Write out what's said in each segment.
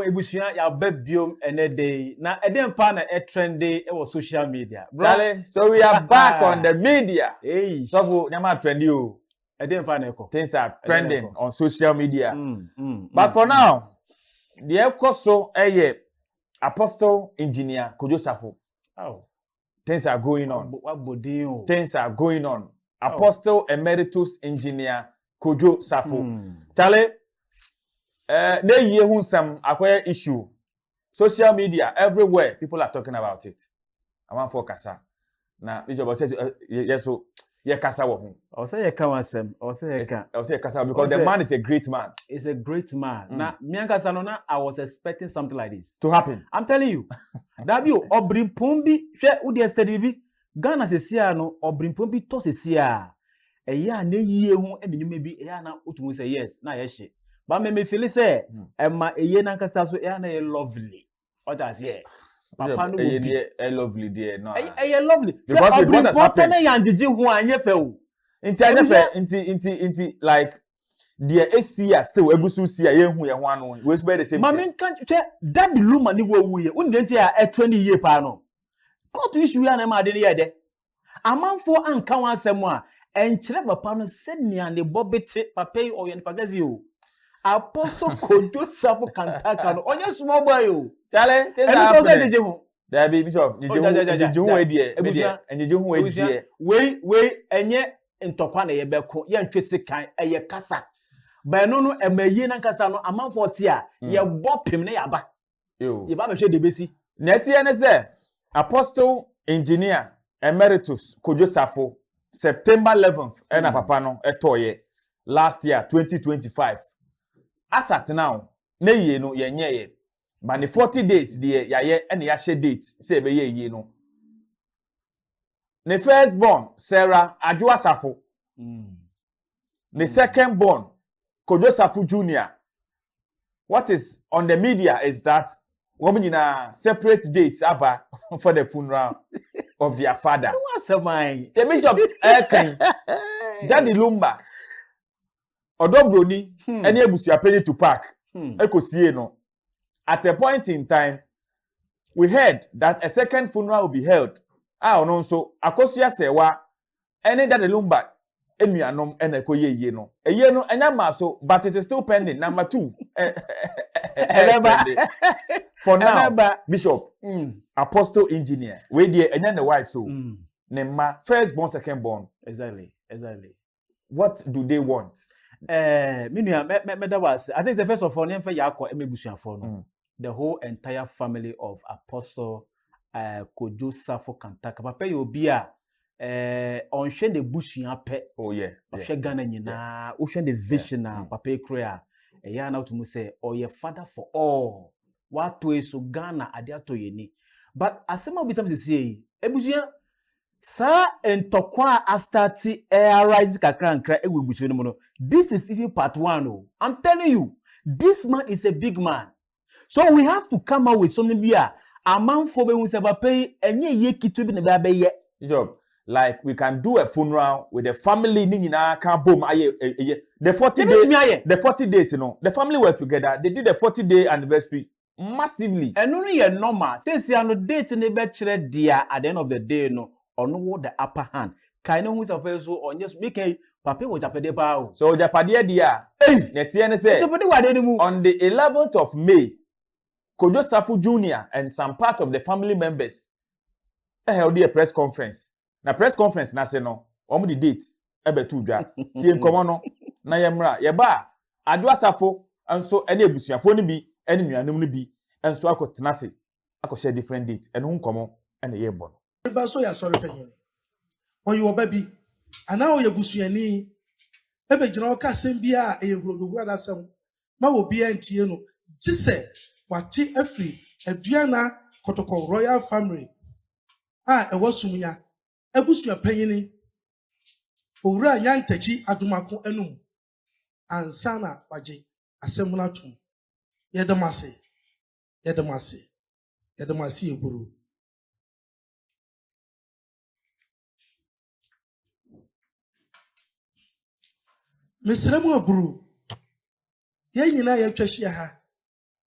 ebusia ya bebiom ene day na eden pa na trendy e social media Charlie, so we are back on the media. Hey, so nyama trendy o eden pa na eko things are trending on social media. But for now the ekoso Apostle Engineer Kwadwo Safo. Things are going on. Things are going on. Apostle Emeritus Engineer Kwadwo Safo. Charlie, they hear some acquire issue. Social media everywhere, people are talking about it. I want for kasa. Now, Bishop said yes, so kasa wo. I say you can ansem. I say kasa because the man is a great man. He's a great man. Now, me and kasa no na I was expecting something like this to happen. I'm telling you. That be obrimpombi hwe udi yesterday bi Ghana se sia no obrimpombi to se sia. Eya na yie hu enyume bi eya na otumu say yes na ye hye. But me feel say emma eye na kasa so eya na ye lovely. What I say? Papa no be lovely there no. Eye lovely. Because what has happened na yanjiji hu anye fe o. Inti like the ACA still egusu sia ye hu ye ho anu. We be the same. Mama kan that the luma ni wo wuye. Uni nti a 20 year pa no. Court issue ya na ma de ye de. Amanfo anka wan asem a enkyere papa no senia ne bobete papa yi oyen pagazi o. Apostle Kwadwo Safo kantaka no onye small boy o. Chale, there be Bishop. We enye ntokwa na ye beko ye ntwese kan eye kasa. Ba no no emaye na kasa no amanfo te a ye bopim na yaba. Ye ba behwe de besi. Na tie ne se Apostle Engineer Emeritus Kwadwo Safo September 11th na papa no etoye last year 2025. Asat now na ye no ye nye ye. But the 40 days the yaye and the share date say be ye no. The first born Sarah Adwoa Safo. The second born Kwadwo Safo Jr. What is on the media is that women in a separate dates aba for the funeral of their father. What's my the Bishop Daddy Lumba Odobroni any ebusua penny to park. Ekosie no. At a point in time, we heard that a second funeral will be held. No, so akosia sewa any that the lumba enuanom enekoye ye no. Eye no enya maso, but it is still pending. Number 2. For now, Bishop, Apostle Engineer, we dey enya the wife so. Nema first born, second born. Exactly. What do they want? I think the first of all, the whole entire family of Apostle Kwadwo Safo kantaka. Papa yobia on share the bush in pe. Oh yeah. Share Ghana nyina. Ocean the vision na papa ekrea. Eya na utumu say oh your father for all. What way so Ghana adia to yeni. But asema obi some say ebusia sa entokwa astati arise kakra nkra ewebusu no. This is even part 1 oh. I'm telling you, this man is a big man. So we have to come out with something here. A man for be unse pay enye ye kitu bi na be ye. Job, like we can do a funeral with the family ni nyina kan bom aye the 40 days. The 40 days, you know. The family were together. They did the 40-day anniversary massively. And no ye normal. Since you no date ne be kire dia at the end of the day no, or no the upper hand. Kind of who is a so on just make papa wo japade ba. So japade dia. Netie ne say on the 11th of May, Kwadwo Safo Jr. and some part of the family members held a press conference. Na press conference na say no, omo the date ebetu dwa. Tie nkomo no na yemra. Ye ba Adwoa Safo anso ene ebusuafo ni bi, ene nuanom ni bi, enso akotena se. Akoshe different dates. Ene hu nkomo ene ye bo no. Ba so ya sorry penyen. Oyi obabi ana o yebusuani ebe gina oka sem bia ehuro da sem ma wo bia ntie no gise wati afri aduana kotoko royal family ewosumunya ebusua panyini owura nyantachi adumako enum ansana waje asem na tum yedamase eburu Misremu aburu ye nyina ye twahia ha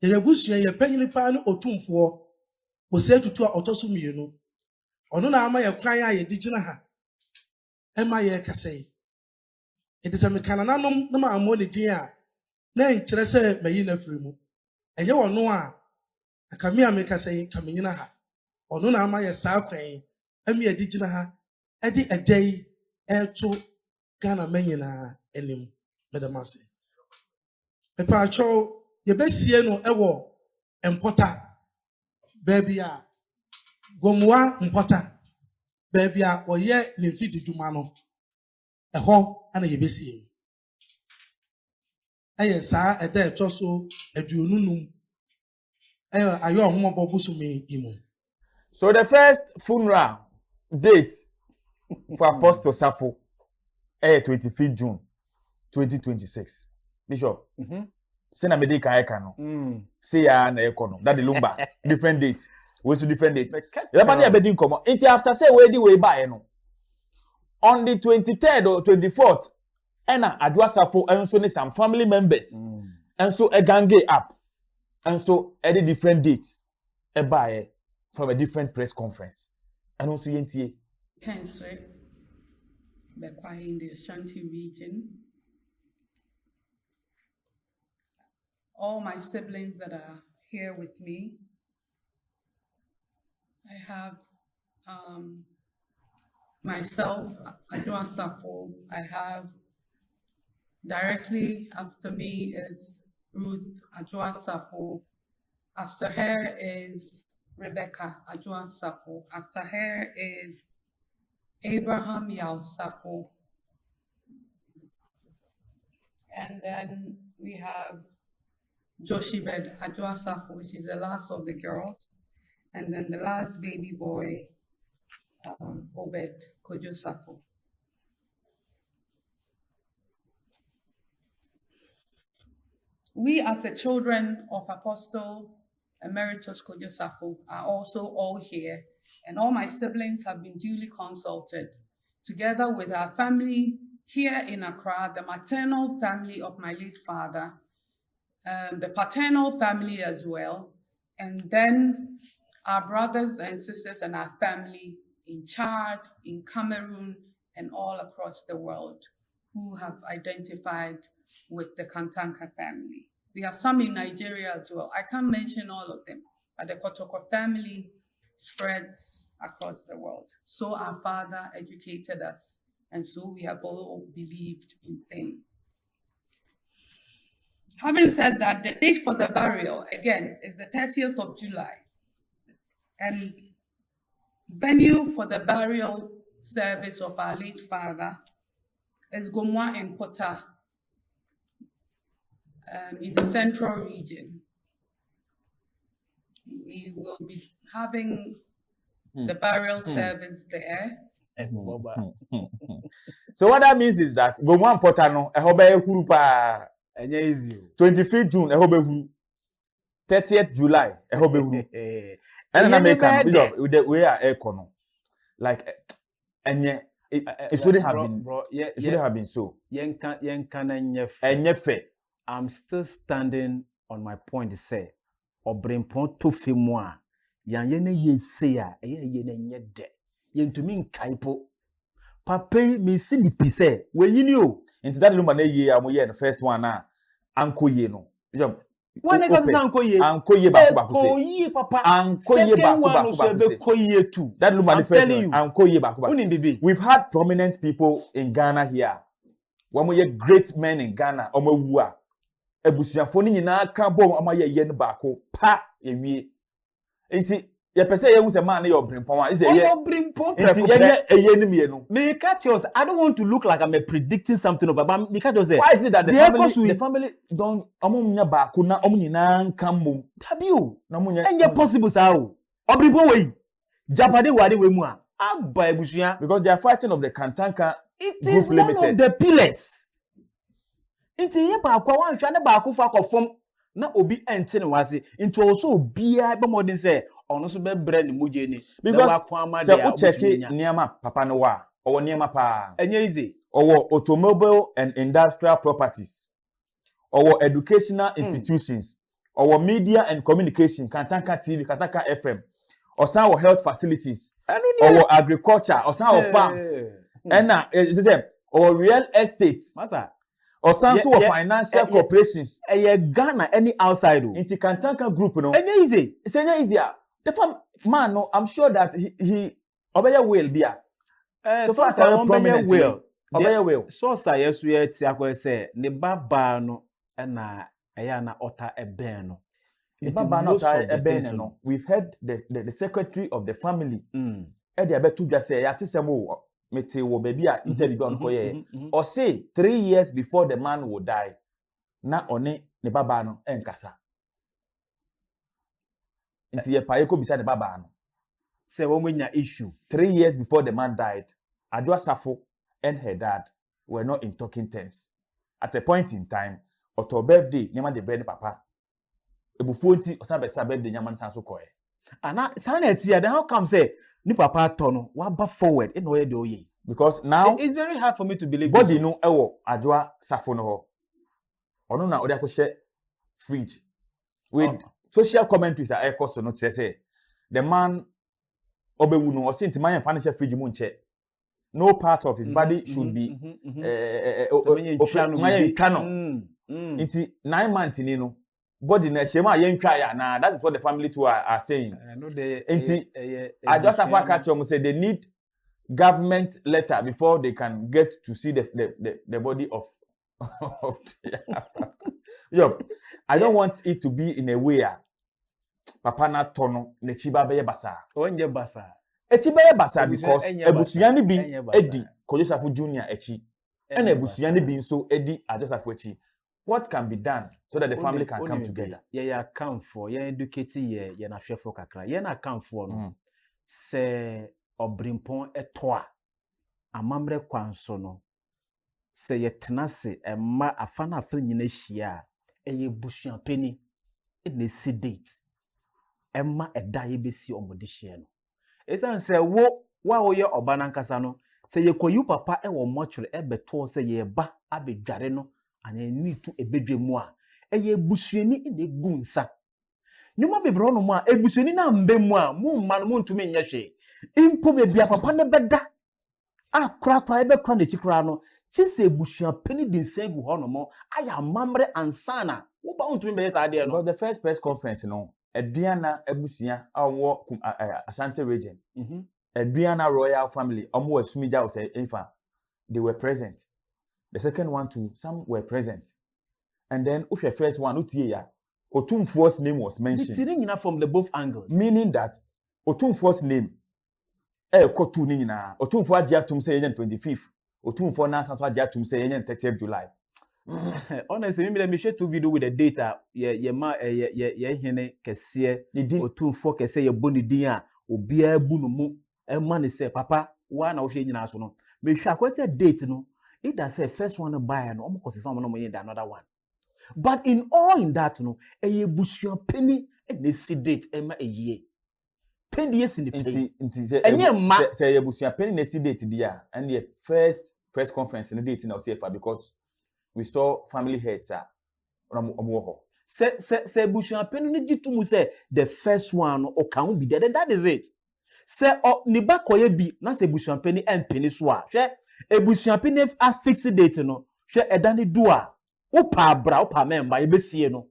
Ye busua ye panyini pa ne otumfo. Wo se tutu a otoso mienu. Ono na ama ye kwan a ye digina ha. Ema ye kase. It is a mekanananom na ma amoni din a na nkyerɛ sɛ mayi na firi mu. Ɛnyɛ ɔno a akame a mekasa kamenyina ha. Ɔno na ama yɛ saa kwan. Emi adi gyina ha. Ɛde ɛdɛy ɛto Ghana manyina anim. Medamase. Mepaacho yebesie no ɛwɔ Mpɔta. Baabi a Gomua Mpɔta. Baabi a ɔyɛ ne mfidi dwuma no. Ɛhɔ ana yebesie. Ɛyɛ saa ɛda ɛtɔ so aduonunum. Ayo ahomabo busumi imu. So the first funeral date for Apostle Safo is 25th June 2026. Bishop. Say na mede kai ka no. Say ya na ekono. That the lumba different date. We so different date. Ya pa na be din komo. Until after say we di we ba no. On the 23rd or 24th, Ena Adwoa Safo enso ne some family members. And so a gange up. And so at a different date, a buyer from a different press conference. And also YNTA. Cancer, Bekwa in the Ashanti region. All my siblings that are here with me. I have myself, Adwoa Safo. I have directly after me is Ruth Adwoa Safo. After her is Rebecca Adwoa Safo. After her is Abraham Yao Safo. And then we have Joshibed Adwoa Safo, which is the last of the girls. And then the last baby boy, Obed Kwadwo Safo. We, as the children of Apostle Emeritus Kwadwo Safo, are also all here, and all my siblings have been duly consulted, together with our family here in Accra, the maternal family of my late father, the paternal family as well, and then our brothers and sisters and our family in Chad, in Cameroon, and all across the world who have identified with the Kantanka family. We have some in Nigeria as well. I can't mention all of them, but the Kotoko family spreads across the world. So our father educated us, and so we have all believed in same. Having said that, the date for the burial, again, is the 30th of July. And venue for the burial service of our late father is Gomua Mpɔta, in the central region. We will be having the burial service there. So what that means is that Gomua Mpɔta no ehobe huru pa 25th June ehobe huru, 30th July ehobe huru. And an American with the way I econo, like, and it shouldn't have been, bro, it shouldn't have been so. I'm still standing on my point to say, or bring point to fimoa, yan ye say, ye de, yen to mean kaipo. Papa me sindi pise, when you knew. Into that room, I'm the first one now, Uncle Yeno. One doesn't uncle ye, Uncle ye baku, papa, Uncle ye baku, too. That look the first one, Uncle ye baku. We've had prominent people in Ghana here. One more great men in Ghana, Omewua. Ebusuafo ni nyina ka bom amaye ye ne baako pa ewie. Enti ye pese ye hu se man na your brimpon is ye brimpon prepare. Me catch us. I don't want to look like I'm predicting something over, but because you say why is it that the family don't omunya baako na omu nyina nka mom tabio na omunya enye possible sao obrimpon we japade wade we mu a aba ebusua because they are fighting of the Kantanka it is one limited. Of the pillars. Inti ye ba kwa wan hwa ne ba akofo akofom na obi ente ne wase inti also bia be modern say ono so be bra ne moje ni because se o check niama papa no wa owo niama pa enye easy owo automobile and industrial properties owo educational institutions our media and communication, Kantanka TV, Kantanka FM, or some our health facilities, our agriculture, or some our farms, and or real estates, or some sort of financial corporations. Ghana, any outside, into Kantanka group, no, and easy. It's easier. The farm man, no, I'm sure that he obey will be a. So far, I prominent will. Obey will. So say yes, we say ne baba no na na ota ebeno. We've heard the secretary of the family. Edi abetu just say yati semo mete wo baby a interview on koye. Or say 3 years before the man will die. Na one ne baba no enkasa. Inti ye pa yeko beside the baba no. Say when issue 3 years before the man died, Adwoa Safo and her dad were not in talking terms. At a point in time, or to birthday, nyama de bread papa. Ebufonti osabe birthday nyama nsanso koye. Ana saneti ya then how come say ni papa tono wa forward in where do ye? Because now it's very hard for me to believe. Body no ewo Adwoa Safo no ho. Ono na odi akoshe fridge with social commentaries are cost no say the man obewu no or sinti man financial fridge mu nche. No part of his body should be Inti 9 months ni no body na shema yentwa ya na that is what the family too are saying. Inti Adwoa Safo catch them say they need government letter before they can get to see the body of Yo, I don't want it to be in a way papa na tono ne chiba beye basa. Onye basa. Echi beye basa because ebusuyani bi edi Kwadwo Safo Junior echi. And ebusuyani bi nso edi Adwoa Safo echi. What can be done so that the family can come together? Yeah, account for educate ye na hwefo kakra. Ye na account for no. Se obrimpon etoa. Amamre kwanso no. Se ye tenase ma afana afre nyina hia. Eye busuampeni e si date. Emma eda ye besi omode hie no. Esan se wo ye oba nankasa no. Se ye koyu papa e wo mochre e beto se ye ba abedware no. Anya ni tu ebedwemu a eye busuani ne gunsa nyuma bebro no mu a ebusuani na mbemu a mu mma no ntumi nya hwe impo bebia papa ne beda a kra ebe kra ne chikra no chise ebusua peni dinsengu ho no mo aya mamre ansana wo ba ntumi be sa de no. The first press conference no Aduana ebusua awo Ashanti region Aduana royal family omo asumija o say infa they were present. The second one too, some were present. And then the first one, Otumfuo's name was mentioned. From the both angles. Meaning that Otumfuo's name, Otumfuo Ajiatum say 25th, Otumfuo Nansanso Ajiatum say 30th July. Honestly, let me share 2 video with the data. Hene kese Otumfuo kese ye boni dia obia bunu mu e man say papa wa na wo hwe nyina so no. Me hwa kwese date no. It does say first one buy no almost someone no another one. But in all in that no a busua penny and they see date emma a year. Penny yes in the penny. Say a busua penny they see date dia and the first press conference in the date in our CFA because we saw family heads say busua penny ni jitu say the first one or can be there then that is it. Say ni ba koye bi na say busua penny and penny so a ebusuapeni a fixed date no hwe edane dua opa bra opa member e besie no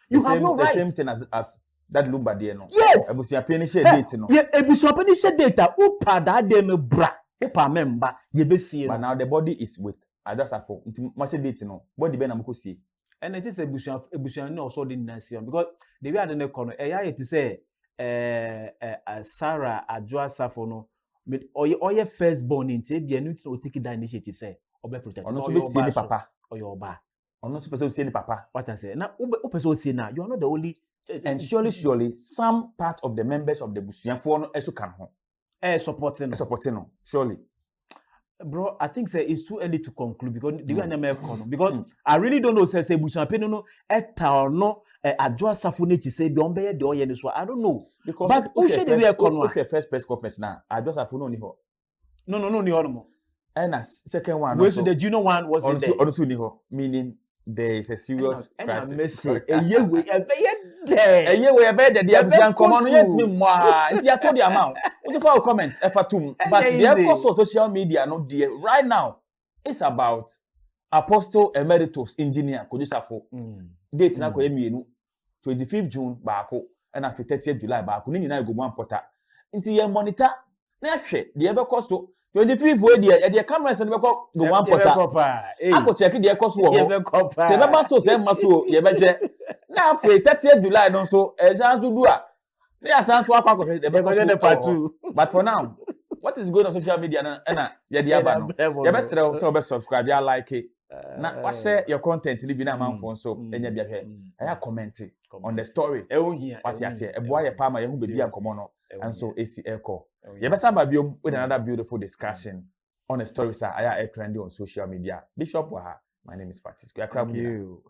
you have no right. The same thing as that lumba there no. Yes, ebusuapeni share date no. Yeah, ebusuapeni share date opa that day no bra opa member ye besie no. But now the body is with Adwoa Safo nti ma share date no body be na mko sie and it is ebusuan no also the nation because the way adene kono it is say Sarah Adwoa Safo no or your first born in Tabia need to take that initiative, say, or be protected. Or not to see papa or your bar. Or not supposed to see papa. What I say now, Upe see now, you are not the only and surely, some part of the members of the Busuan for also can home. Supporting, surely. Bro, I think say it's too early to conclude because the way because I really don't know say Busuan Penny no no Adwoa Safo ne say be on be the oye so I don't know because but okay first press conference now Adwoa Safo no ni ho no ni ho no and as second one also the junior one was also ni ho meaning there is a serious crisis. Eye we the abusian common no yet me mo nti I told the amount. What for comment efatum but the course of social media no there right now it's about Apostle Emeritus Engineer Kwadwo Safo. Date na ko emienu 25th June baako and 30th July baako ni nyina go one porter. Nti ye monitor na hwe the ebe course 25th we the cameras and be go one porter. Ako check the course wo ho. Se be baso se maso ye be hwe. Na after 30th July no so chance to do a. They are sans kwa kwa the part 2. But for now, what is going on social media na ye the aba no. Ye be so be subscribe, ya like it. Na wa share your content li bi na manfo so enya bia hwe. Aya comment on the story. What you say, Adwoa ye pa ma ye hu be bia nkomo no. And so AC Echo. You better have with another beautiful discussion on a story sir. I are trending on social media. Bishop Waha. My name is Francisco. Thank you.